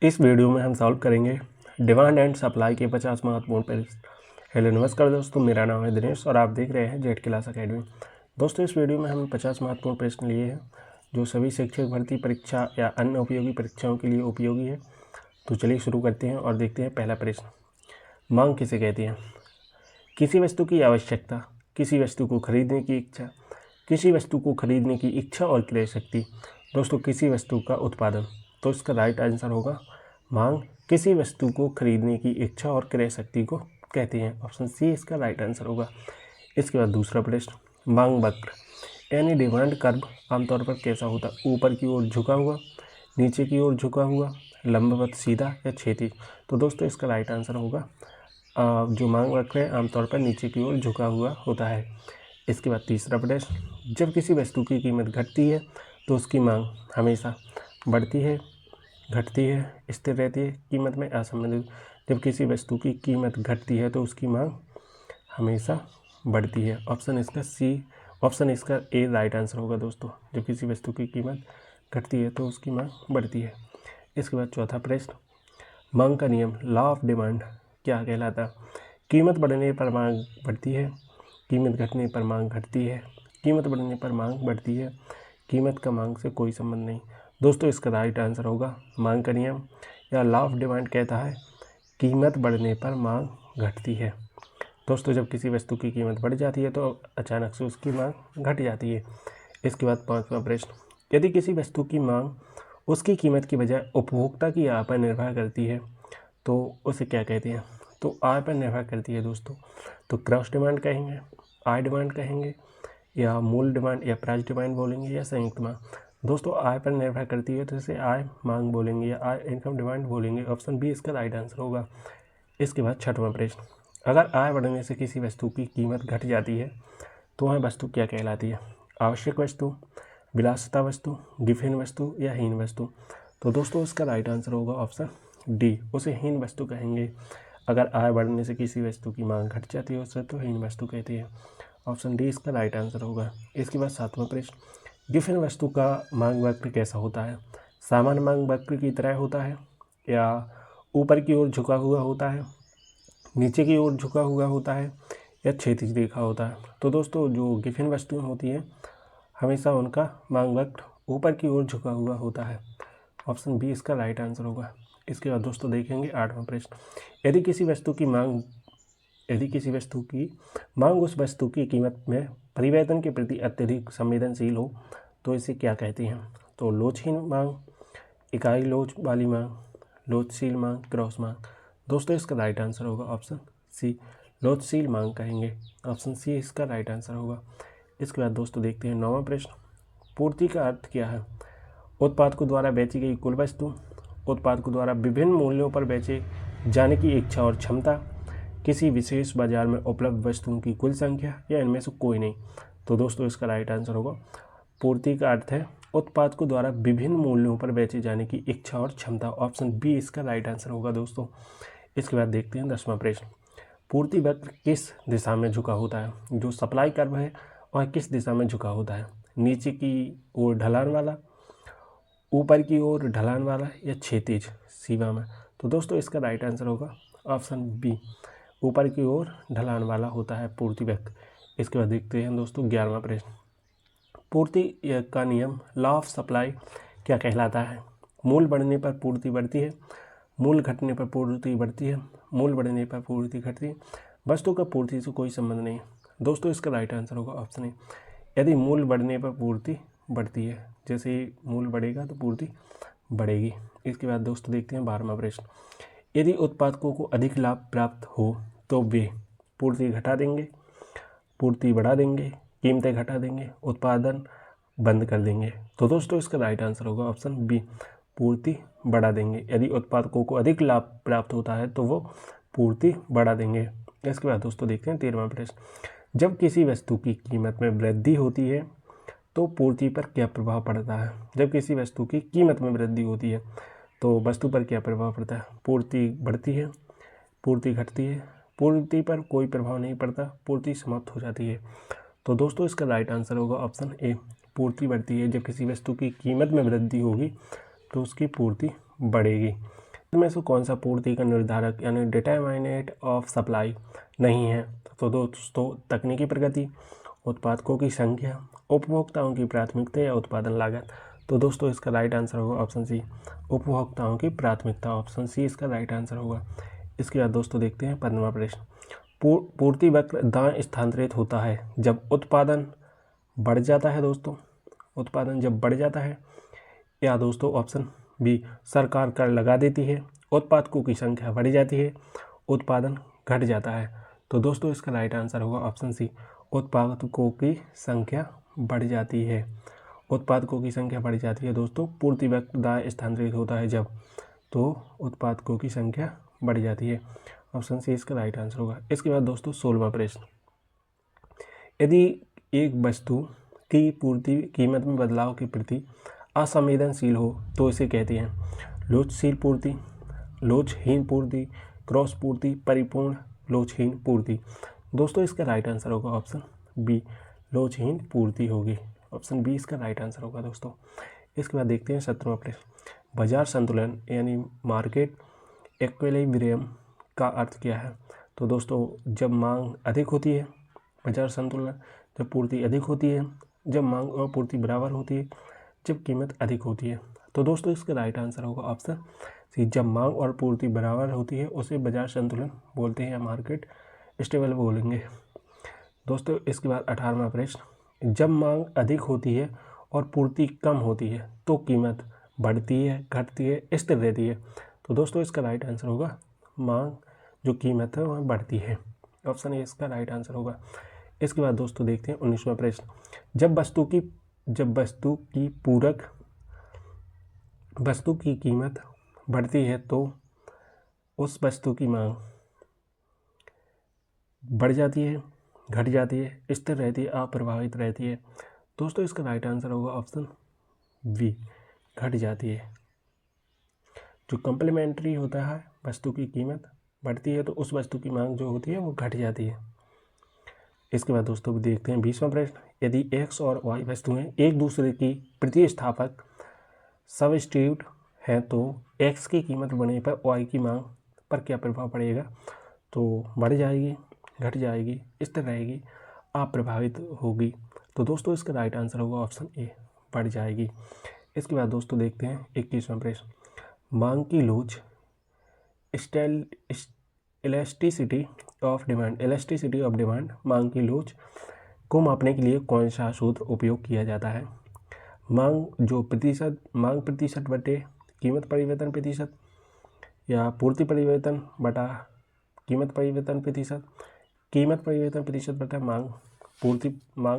इस वीडियो में हम सॉल्व करेंगे डिमांड एंड सप्लाई के 50 महत्वपूर्ण प्रश्न। हेलो नमस्कार दोस्तों, मेरा नाम है दिनेश और आप देख रहे हैं जेड क्लास एकेडमी। दोस्तों, इस वीडियो में हम 50 महत्वपूर्ण प्रश्न लिए हैं जो सभी शिक्षक भर्ती परीक्षा या अन्य उपयोगी परीक्षाओं के लिए उपयोगी है। तो चलिए शुरू करते हैं और देखते हैं पहला प्रश्न। मांग किसे कहते हैं? किसी वस्तु की आवश्यकता, किसी वस्तु को खरीदने की इच्छा, किसी वस्तु को खरीदने की इच्छा और क्रय शक्ति। दोस्तों, किसी वस्तु का उत्पादन। तो इसका राइट आंसर होगा मांग किसी वस्तु को खरीदने की इच्छा और क्रय शक्ति को कहते हैं। ऑप्शन सी इसका राइट आंसर होगा। इसके बाद दूसरा प्रश्न, मांग वक्र यानी डिमांड कर्व आमतौर पर कैसा होता है? ऊपर की ओर झुका हुआ, नीचे की ओर झुका हुआ, लंबवत, सीधा या क्षैतिज। तो दोस्तों, इसका राइट आंसर होगा जो मांग वक्र है आमतौर पर नीचे की ओर झुका हुआ होता है। इसके बाद तीसरा प्रश्न, जब किसी वस्तु की कीमत घटती है तो उसकी मांग हमेशा बढ़ती है, घटती है, स्थिर रहती है, कीमत में असंबंधित। जब किसी वस्तु की कीमत घटती है तो उसकी मांग हमेशा बढ़ती है। ऑप्शन इसका ए राइट आंसर होगा दोस्तों। जब किसी वस्तु की कीमत घटती है तो उसकी मांग बढ़ती है। इसके बाद चौथा प्रश्न, मांग का नियम लॉ ऑफ डिमांड क्या कहलाता है? कीमत बढ़ने पर मांग बढ़ती है, कीमत घटने पर मांग घटती है, कीमत बढ़ने पर मांग बढ़ती है, कीमत का मांग से कोई संबंध नहीं। दोस्तों, इसका राइट आंसर होगा मांग का नियम या लॉ ऑफ डिमांड कहता है कीमत बढ़ने पर मांग घटती है। दोस्तों, जब किसी वस्तु की कीमत बढ़ जाती है तो अचानक से उसकी मांग घट जाती है। इसके बाद पांचवा प्रश्न, यदि किसी वस्तु की मांग उसकी कीमत की बजाय उपभोक्ता की आय पर निर्भर करती है तो उसे क्या कहते हैं? तो आय पर निर्भर करती है दोस्तों, तो क्रॉस डिमांड कहेंगे, आय डिमांड कहेंगे, या मूल डिमांड या प्राइस डिमांड बोलेंगे, या संयुक्त मांग। दोस्तों, आय पर निर्भर करती है तो इसे आय मांग बोलेंगे या आय इनकम डिमांड बोलेंगे। ऑप्शन बी इसका राइट आंसर होगा। इसके बाद छठवां प्रश्न, अगर आय बढ़ने से किसी वस्तु की कीमत घट जाती है तो वह वस्तु क्या कहलाती है? आवश्यक वस्तु, विलासिता वस्तु, गिफिन वस्तु या हीन वस्तु। तो दोस्तों, इसका राइट आंसर होगा ऑप्शन डी, उसे हीन वस्तु कहेंगे। अगर आय बढ़ने से किसी वस्तु की मांग घट जाती है उसे तो हीन वस्तु कहते हैं। ऑप्शन डी इसका राइट आंसर होगा। इसके बाद सातवां प्रश्न, गिफिन वस्तु का मांग वक्र कैसा होता है? सामान्य मांग वक्र की तरह होता है, या ऊपर की ओर झुका हुआ होता है, नीचे की ओर झुका हुआ होता है, या क्षैतिज रेखा होता है? तो दोस्तों, जो गिफिन वस्तुएं होती हैं हमेशा उनका मांग वक्र ऊपर की ओर झुका हुआ होता है। ऑप्शन बी इसका राइट आंसर होगा। इसके बाद दोस्तों देखेंगे आठवां प्रश्न, यदि किसी वस्तु की मांग उस वस्तु की कीमत में परिवर्तन के प्रति अत्यधिक संवेदनशील हो तो इसे क्या कहते हैं? तो लोचहीन मांग, इकाई लोच वाली मांग, लोचशील मांग, क्रॉस मांग। दोस्तों, इसका राइट आंसर होगा ऑप्शन सी, लोचशील मांग कहेंगे। ऑप्शन सी इसका राइट आंसर होगा। इसके बाद दोस्तों देखते हैं नौवां प्रश्न, पूर्ति का अर्थ क्या है? उत्पादकों द्वारा बेची गई कुल वस्तु, उत्पादकों द्वारा विभिन्न मूल्यों पर बेचे जाने की इच्छा और क्षमता, किसी विशेष बाजार में उपलब्ध वस्तुओं की कुल संख्या, या इनमें से कोई नहीं। तो दोस्तों, इसका राइट आंसर होगा पूर्ति का अर्थ है उत्पादकों द्वारा विभिन्न मूल्यों पर बेचे जाने की इच्छा और क्षमता। ऑप्शन बी इसका राइट आंसर होगा दोस्तों। इसके बाद देखते हैं 10वां प्रश्न, पूर्ति वक्र किस दिशा में झुका होता है? जो सप्लाई कर्व है वह किस दिशा में झुका होता है? नीचे की ओर ढलान वाला, ऊपर की ओर ढलान वाला, या क्षैतिज सीमा में? तो दोस्तों, इसका राइट आंसर होगा ऑप्शन बी, ऊपर की ओर ढलान वाला होता है पूर्ति वक्र। इसके बाद देखते हैं दोस्तों 11वां प्रश्न, पूर्ति का नियम लॉ ऑफ सप्लाई क्या कहलाता है? मूल बढ़ने पर पूर्ति बढ़ती है, मूल घटने पर पूर्ति बढ़ती है, मूल बढ़ने पर पूर्ति घटती है, वस्तु का पूर्ति से कोई संबंध नहीं। दोस्तों, इसका राइट आंसर होगा ऑप्शन ए, यदि मूल बढ़ने पर पूर्ति बढ़ती है, जैसे ही मूल बढ़ेगा तो पूर्ति बढ़ेगी। इसके बाद दोस्तों देखते हैं 12वां प्रश्न, यदि उत्पादकों को अधिक लाभ प्राप्त हो तो वे पूर्ति घटा देंगे, पूर्ति बढ़ा देंगे, कीमतें घटा देंगे, उत्पादन बंद कर देंगे। तो दोस्तों, इसका राइट आंसर होगा ऑप्शन बी, पूर्ति बढ़ा देंगे। यदि उत्पादकों को अधिक लाभ प्राप्त होता है तो वो पूर्ति बढ़ा देंगे। इसके बाद दोस्तों देखते हैं 13वां प्रश्न, जब किसी वस्तु की कीमत में वृद्धि होती है तो पूर्ति पर क्या प्रभाव पड़ता है? जब किसी वस्तु की कीमत में वृद्धि होती है तो वस्तु पर क्या प्रभाव पड़ता है? पूर्ति बढ़ती है, पूर्ति घटती है, पूर्ति पर कोई प्रभाव नहीं पड़ता, पूर्ति समाप्त हो जाती है। तो दोस्तों, इसका राइट आंसर होगा ऑप्शन ए, पूर्ति बढ़ती है। जब किसी वस्तु की कीमत में वृद्धि होगी तो उसकी पूर्ति बढ़ेगी। में से कौन सा पूर्ति का निर्धारक यानी डिटरमिनेंट ऑफ सप्लाई नहीं है? तो दोस्तों तकनीकी प्रगति, उत्पादकों की संख्या, उपभोक्ताओं की प्राथमिकता या उत्पादन लागत। तो दोस्तों इसका राइट आंसर होगा ऑप्शन सी, उपभोक्ताओं की प्राथमिकता। ऑप्शन सी इसका राइट आंसर होगा। इसके बाद दोस्तों देखते हैं 15वां प्रश्न। पूर्ति वक्र दाएं स्थानांतरित होता है जब उत्पादन बढ़ जाता है। दोस्तों उत्पादन जब बढ़ जाता है, या दोस्तों ऑप्शन बी सरकार कर लगा देती है, उत्पादकों की संख्या बढ़ जाती है, उत्पादन घट जाता है। तो दोस्तों इसका राइट आंसर होगा ऑप्शन सी, उत्पादकों की संख्या बढ़ जाती है। उत्पादकों की संख्या बढ़ जाती है दोस्तों, पूर्ति वक्र दाएं स्थानांतरित होता है जब, तो उत्पादकों की संख्या बढ़ जाती है। ऑप्शन सी इसका राइट आंसर होगा। इसके बाद दोस्तों 16वां प्रश्न। यदि एक वस्तु की पूर्ति कीमत में बदलाव के प्रति असंवेदनशील हो तो इसे कहते हैं लोचशील पूर्ति, लोचहीन पूर्ति, क्रॉस पूर्ति, परिपूर्ण लोचहीन पूर्ति। दोस्तों इसका राइट आंसर होगा ऑप्शन बी, लोचहीन पूर्ति होगी। ऑप्शन बी इसका राइट आंसर होगा दोस्तों। इसके बाद देखते हैं 17वां प्रश्न। बाजार संतुलन यानी मार्केट इक्विलिब्रियम का अर्थ क्या है? तो दोस्तों जब मांग अधिक होती है, बाजार संतुलन जब पूर्ति अधिक होती है, जब मांग और पूर्ति बराबर होती है, जब कीमत अधिक होती है। तो दोस्तों इसका राइट आंसर होगा ऑप्शन सी, जब मांग और पूर्ति बराबर होती है उसे बाजार संतुलन बोलते हैं या मार्केट स्टेबल बोलेंगे। दोस्तों इसके बाद 18वां प्रश्न। जब मांग अधिक होती है और पूर्ति कम होती है तो कीमत बढ़ती है, घटती है, स्थिर रहती है। तो दोस्तों इसका राइट आंसर होगा मांग जो कीमत है वह बढ़ती है। ऑप्शन ए इसका राइट आंसर होगा। इसके बाद दोस्तों देखते हैं 19वां प्रश्न। जब वस्तु की कीमत बढ़ती है तो उस वस्तु की मांग बढ़ जाती है, घट जाती है, स्थिर रहती है, अप्रभावित रहती है। दोस्तों इसका राइट आंसर होगा ऑप्शन बी, घट जाती है। जो कम्प्लीमेंट्री होता है, वस्तु की कीमत बढ़ती है तो उस वस्तु की मांग जो होती है वो घट जाती है। इसके बाद दोस्तों देखते हैं 20वां प्रश्न। यदि एक्स और वाई वस्तुएं एक दूसरे की प्रतिस्थापक सब्स्टिट्यूट हैं तो एक्स की कीमत बढ़ने पर वाई की मांग पर क्या प्रभाव पड़ेगा? तो बढ़ जाएगी, घट जाएगी, स्थिर रहेगी, अप्रभावित होगी। तो दोस्तों इसका राइट आंसर होगा ऑप्शन ए, बढ़ जाएगी। इसके बाद दोस्तों देखते हैं 21वां प्रश्न। मांग की लोच इलास्टिसिटी ऑफ डिमांड मांग की लोच को मापने के लिए कौन सा सूत्र उपयोग किया जाता है? मांग प्रतिशत बटे कीमत परिवर्तन प्रतिशत, या पूर्ति परिवर्तन बटा कीमत परिवर्तन प्रतिशत, कीमत परिवर्तन प्रतिशत बटा मांग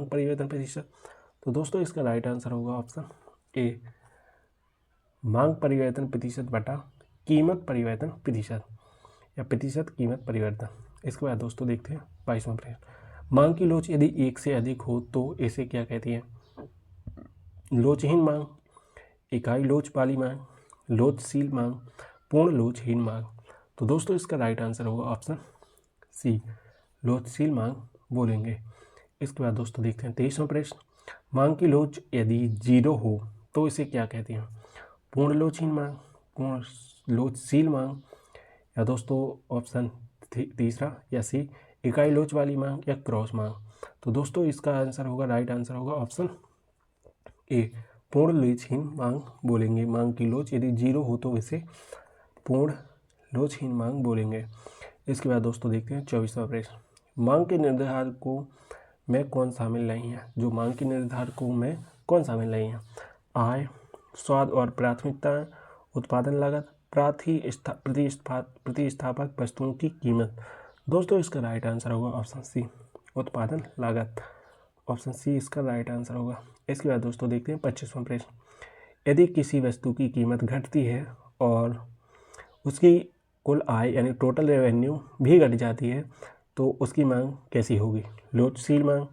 परिवर्तन प्रतिशत। तो दोस्तों इसका राइट आंसर होगा ऑप्शन ए, मांग परिवर्तन प्रतिशत बटा कीमत परिवर्तन प्रतिशत, या प्रतिशत कीमत परिवर्तन। इसके बाद दोस्तों देखते हैं 22वां प्रश्न। मांग की लोच यदि एक से अधिक हो तो इसे क्या कहती है? लोचहीन मांग, इकाई लोच वाली मांग, लोचशील मांग, पूर्ण लोचहीन मांग। तो दोस्तों इसका राइट आंसर होगा ऑप्शन सी, लोचशील मांग बोलेंगे। इसके बाद दोस्तों देखते हैं 23वां प्रश्न। मांग की लोच यदि 0 हो तो इसे क्या कहते हैं? पूर्ण लोचहीन मांग, पूर्ण लोचशील मांग, या दोस्तों ऑप्शन तीसरा या सी, इकाई लोच वाली मांग या क्रॉस मांग। तो दोस्तों इसका आंसर होगा, राइट आंसर होगा ऑप्शन ए, पूर्ण लोचहीन मांग बोलेंगे। मांग की लोच यदि 0 हो तो इसे पूर्ण लोचहीन मांग बोलेंगे। इसके बाद दोस्तों देखते हैं 24वां प्रश्न। मांग के निर्धारकों में कौन शामिल नहीं है? जो मांग के निर्धारकों में कौन शामिल नहीं है? आय, स्वाद और प्राथमिकता, उत्पादन लागत, प्रतिस्थापक वस्तुओं की कीमत। दोस्तों इसका राइट आंसर होगा ऑप्शन सी, उत्पादन लागत। ऑप्शन सी इसका राइट आंसर होगा। इसके बाद दोस्तों देखते हैं 25वां प्रश्न। यदि किसी वस्तु की कीमत घटती है और उसकी कुल आय यानी टोटल रेवेन्यू भी घट जाती है तो उसकी मांग कैसी होगी? लोचशील मांग,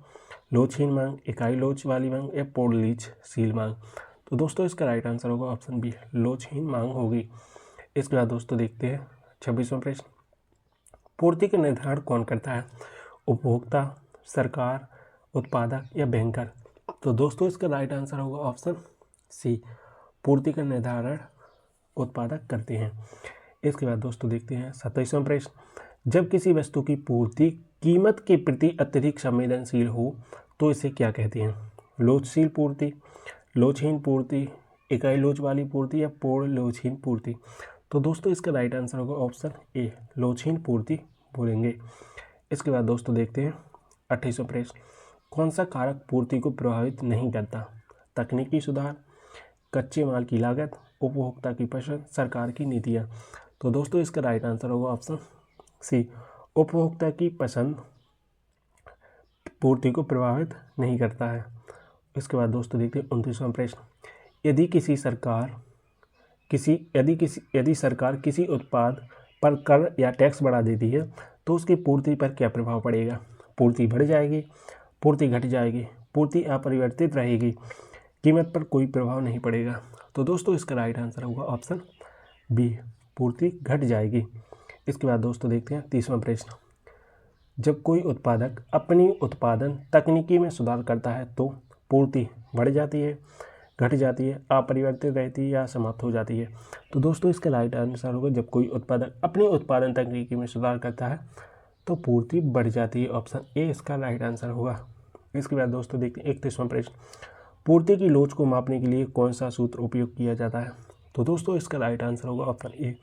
लोचहीन मांग, इकाई लोच वाली मांग, या पूर्ण लोचशील मांग। तो दोस्तों इसका राइट आंसर होगा ऑप्शन बी, लोचहीन मांग होगी। इसके बाद दोस्तों देखते हैं 26वां प्रश्न। पूर्ति का निर्धारण कौन करता है? उपभोक्ता, सरकार, उत्पादक या बैंकर। तो दोस्तों इसका राइट आंसर होगा ऑप्शन सी, पूर्ति का निर्धारण उत्पादक करते हैं। इसके बाद दोस्तों देखते हैं 27वां प्रश्न, जब किसी वस्तु की पूर्ति कीमत के प्रति अत्यधिक संवेदनशील हो तो इसे क्या कहते हैं? लोचशील पूर्ति, लोचहीन पूर्ति, इकाई लोच वाली पूर्ति या पूर्ण लोचहीन पूर्ति। तो दोस्तों इसका राइट आंसर होगा ऑप्शन ए, लोचहीन पूर्ति बोलेंगे। इसके बाद दोस्तों देखते हैं 28वां प्रश्न, कौन सा कारक पूर्ति को प्रभावित नहीं करता? तकनीकी सुधार, कच्चे माल की लागत, उपभोक्ता की पसंद, सरकार की नीतियाँ। तो दोस्तों इसका राइट आंसर होगा ऑप्शन सी, उपभोक्ता की पसंद पूर्ति को प्रभावित नहीं करता है। इसके बाद दोस्तों देखते हैं 29वां प्रश्न, यदि सरकार किसी उत्पाद पर कर या टैक्स बढ़ा देती है तो उसकी पूर्ति पर क्या प्रभाव पड़ेगा? पूर्ति बढ़ जाएगी, पूर्ति घट जाएगी, पूर्ति अपरिवर्तित रहेगी, कीमत पर कोई प्रभाव नहीं पड़ेगा। तो दोस्तों इसका राइट आंसर होगा ऑप्शन बी, पूर्ति घट जाएगी। इसके बाद दोस्तों देखते हैं 30वां प्रश्न, जब कोई उत्पादक अपनी उत्पादन तकनीकी में सुधार करता है तो पूर्ति बढ़ जाती है, घट जाती है, अपरिवर्तित रहती है या समाप्त हो जाती है। तो दोस्तों इसका राइट आंसर होगा जब कोई उत्पादक अपनी उत्पादन तकनीकी में सुधार करता है तो पूर्ति बढ़ जाती है, ऑप्शन ए इसका राइट आंसर होगा। इसके बाद दोस्तों देखते हैं 31वां प्रश्न, पूर्ति की लोच को मापने के लिए कौन सा सूत्र उपयोग किया जाता है? तो दोस्तों इसका राइट आंसर होगा ऑप्शन ए,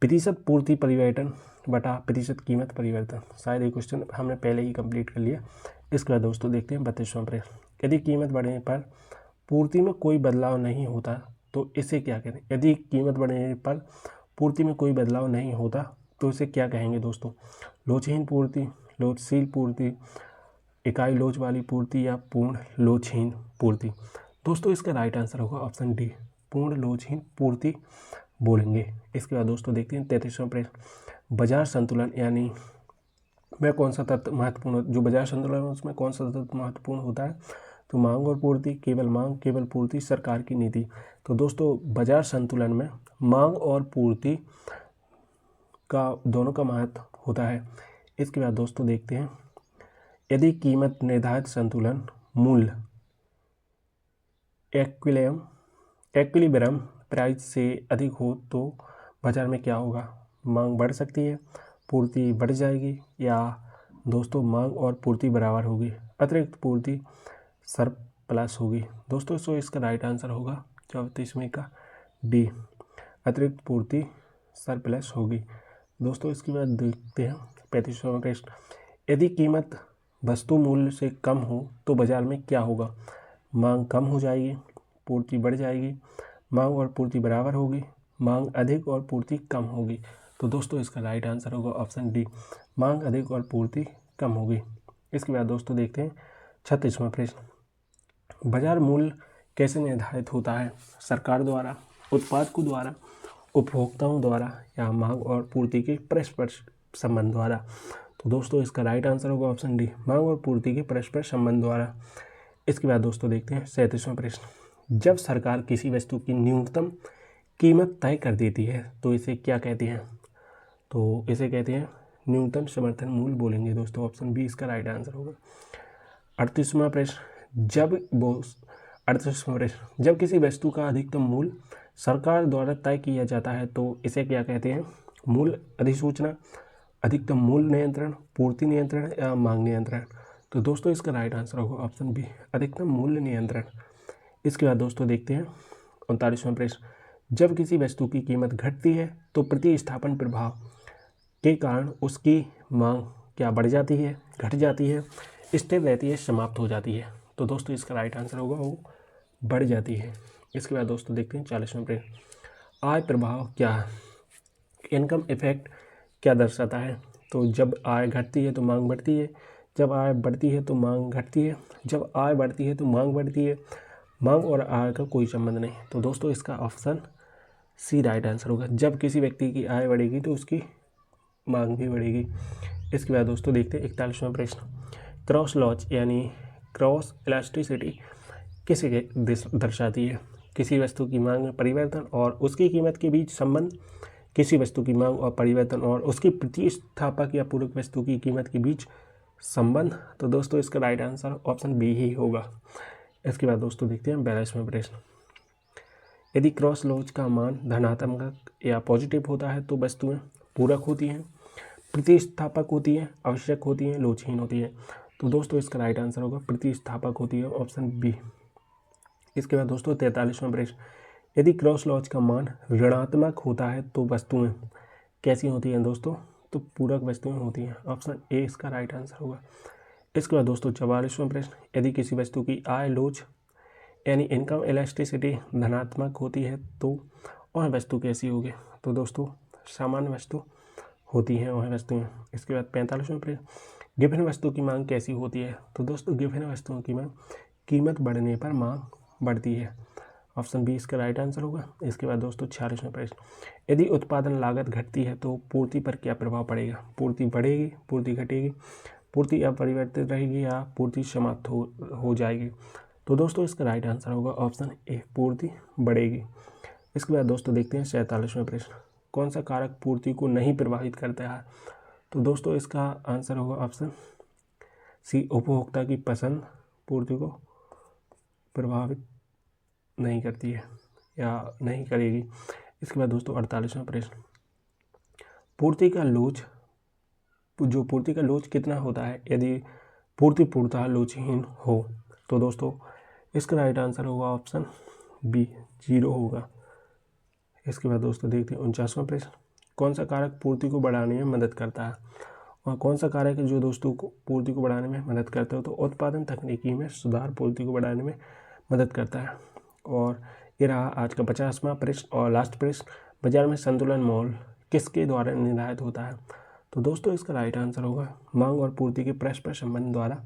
प्रतिशत पूर्ति परिवर्तन बटा प्रतिशत कीमत परिवर्तन। शायद ये क्वेश्चन हमने पहले ही कंप्लीट कर लिया। इसके बाद दोस्तों देखते हैं 32वां प्रश्न, यदि कीमत बढ़ने पर पूर्ति में कोई बदलाव नहीं होता तो इसे क्या कहते हैं? यदि कीमत बढ़ने पर पूर्ति में कोई बदलाव नहीं होता तो इसे क्या कहेंगे दोस्तों? लोचहीन पूर्ति, लोचशील पूर्ति, इकाई लोच वाली पूर्ति या पूर्ण लोचहीन पूर्ति। दोस्तों इसका राइट आंसर होगा ऑप्शन डी, पूर्ण लोचहीन पूर्ति बोलेंगे। इसके बाद दोस्तों देखते हैं 33वां प्रश्न, बाजार संतुलन यानी में कौन सा तत्व महत्वपूर्ण, जो बाजार संतुलन है उसमें कौन सा तत्व महत्वपूर्ण होता है? तो मांग और पूर्ति, केवल मांग, केवल पूर्ति, सरकार की नीति। तो दोस्तों बाजार संतुलन में मांग और पूर्ति का दोनों का महत्व होता है। इसके बाद दोस्तों देखते हैं, यदि कीमत निर्धारित संतुलन मूल्य एक्विलिब्रियम प्राइस से अधिक हो तो बाजार में क्या होगा? मांग बढ़ सकती है, पूर्ति बढ़ जाएगी या दोस्तों मांग और पूर्ति बराबर होगी, अतिरिक्त पूर्ति सरप्लस होगी। दोस्तों सो इसका राइट आंसर होगा 34वें का डी, अतिरिक्त पूर्ति सरप्लस होगी। दोस्तों इसके बाद देखते हैं 35वां प्रश्न, यदि कीमत वस्तु मूल्य से कम हो तो बाजार में क्या होगा? मांग कम हो जाएगी, पूर्ति बढ़ जाएगी, मांग और पूर्ति बराबर होगी, मांग अधिक और पूर्ति कम होगी। तो दोस्तों इसका राइट आंसर होगा ऑप्शन डी, मांग अधिक और पूर्ति कम होगी। इसके बाद दोस्तों देखते हैं 36वां प्रश्न, बाजार मूल्य कैसे निर्धारित होता है? सरकार द्वारा, उत्पादकों द्वारा, उपभोक्ताओं द्वारा या मांग और पूर्ति के परस्पर संबंध द्वारा? तो दोस्तों इसका राइट आंसर होगा ऑप्शन डी, मांग और पूर्ति के परस्पर संबंध द्वारा। इसके बाद दोस्तों देखते हैं 37वां प्रश्न, जब सरकार किसी वस्तु की न्यूनतम कीमत तय कर देती है तो इसे क्या कहते हैं? तो इसे कहते हैं न्यूनतम समर्थन मूल्य बोलेंगे दोस्तों, ऑप्शन बी इसका राइट आंसर होगा। 38वां प्रश्न, जब किसी वस्तु का अधिकतम मूल्य सरकार द्वारा तय किया जाता है तो इसे क्या कहते हैं? मूल्य अधिसूचना, अधिकतम मूल्य नियंत्रण, पूर्ति नियंत्रण या मांग नियंत्रण? तो दोस्तों इसका राइट आंसर होगा ऑप्शन बी, अधिकतम मूल्य नियंत्रण। इसके बाद दोस्तों देखते हैं 39वां प्रश्न, जब किसी वस्तु की कीमत घटती है तो प्रतिस्थापन प्रभाव के कारण उसकी मांग क्या बढ़ जाती है, घट जाती है, स्थिर रहती है, समाप्त हो जाती है? तो दोस्तों इसका राइट आंसर होगा वो बढ़ जाती है। इसके बाद दोस्तों देखते हैं 40वां प्रश्न, आय प्रभाव क्या है? इनकम इफेक्ट क्या दर्शाता है? तो जब आय घटती है तो मांग बढ़ती है, जब आय बढ़ती है तो मांग घटती है, जब आय बढ़ती है तो मांग बढ़ती है, मांग और आय का कोई संबंध नहीं। तो दोस्तों इसका ऑप्शन सी राइट आंसर होगा, जब किसी व्यक्ति की आय बढ़ेगी तो उसकी मांग भी बढ़ेगी। इसके बाद दोस्तों देखते हैं 41वां प्रश्न, क्रॉस लॉज यानी क्रॉस इलास्टिसिटी किसे दर्शाती है? किसी वस्तु की मांग में परिवर्तन और उसकी कीमत के बीच संबंध, किसी वस्तु की मांग और परिवर्तन और उसकी प्रतिस्थापक या पूरक वस्तु की कीमत के बीच संबंध। तो दोस्तों इसका राइट आंसर ऑप्शन बी ही होगा। इसके बाद दोस्तों देखते हैं 42वां प्रश्न, यदि क्रॉस लॉज का मान धनात्मक या पॉजिटिव होता है तो वस्तुएं पूरक होती हैं, प्रतिस्थापक होती हैं, आवश्यक होती हैं, लोचहीन होती हैं। तो दोस्तों इसका राइट आंसर होगा प्रतिस्थापक होती है, ऑप्शन बी। इसके बाद दोस्तों 43वां प्रश्न, यदि क्रॉस लॉज का मान ऋणात्मक होता है तो वस्तुएं कैसी होती हैं दोस्तों? तो पूरक वस्तुएं होती हैं, ऑप्शन ए इसका राइट आंसर होगा। इसके बाद दोस्तों 44वां प्रश्न, यदि किसी वस्तु की आय लोच यानी इनकम इलास्टिसिटी धनात्मक होती है तो वह वस्तु कैसी होगी? तो दोस्तों सामान्य वस्तु होती हैं वह वस्तुएं। इसके बाद 45वां प्रश्न, गिवन वस्तु की मांग कैसी होती है? तो दोस्तों गिवन वस्तुओं की मांग कीमत बढ़ने पर मांग बढ़ती है, ऑप्शन बी इसका राइट आंसर होगा। इसके बाद दोस्तों 46वां प्रश्न, यदि उत्पादन लागत घटती है तो पूर्ति पर क्या प्रभाव पड़ेगा? पूर्ति बढ़ेगी, पूर्ति घटेगी, पूर्ति अपरिवर्तित रहेगी या पूर्ति समाप्त हो जाएगी? तो दोस्तों इसका राइट आंसर होगा ऑप्शन ए, पूर्ति बढ़ेगी। इसके बाद दोस्तों देखते हैं 47वां प्रश्न, कौन सा कारक पूर्ति को नहीं प्रभावित करता है? तो दोस्तों इसका आंसर होगा ऑप्शन सी, उपभोक्ता की पसंद पूर्ति को प्रभावित नहीं करती है या नहीं करेगी। इसके बाद दोस्तों 48वां प्रश्न, पूर्ति का लोच कितना होता है यदि पूर्ति पूर्णतः लोचहीन हो? तो दोस्तों इसका राइट आंसर होगा ऑप्शन बी, 0 होगा। इसके बाद दोस्तों देखते हैं 49वां प्रश्न, कौन सा कारक पूर्ति को बढ़ाने में मदद करता है? और कौन सा कारक है जो दोस्तों को पूर्ति को बढ़ाने में मदद करता है? तो उत्पादन तकनीकी में सुधार पूर्ति को बढ़ाने में मदद करता है। और ये रहा आज का 50वां प्रश्न और लास्ट प्रश्न, बाजार में संतुलन मोल किसके द्वारा निर्धारित होता है? तो दोस्तों इसका राइट आंसर होगा मांग और पूर्ति के परस्पर संबंध द्वारा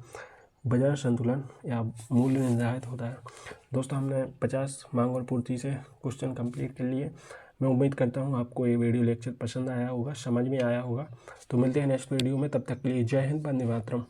बाजार संतुलन या मूल्य निर्धारित होता है। दोस्तों हमने 50 मांग और पूर्ति से क्वेश्चन कंप्लीट कर लिए। मैं उम्मीद करता हूँ आपको ये वीडियो लेक्चर पसंद आया होगा, समझ में आया होगा। तो मिलते हैं नेक्स्ट वीडियो में, तब तक के लिए जय हिंद, वंदे मातरम।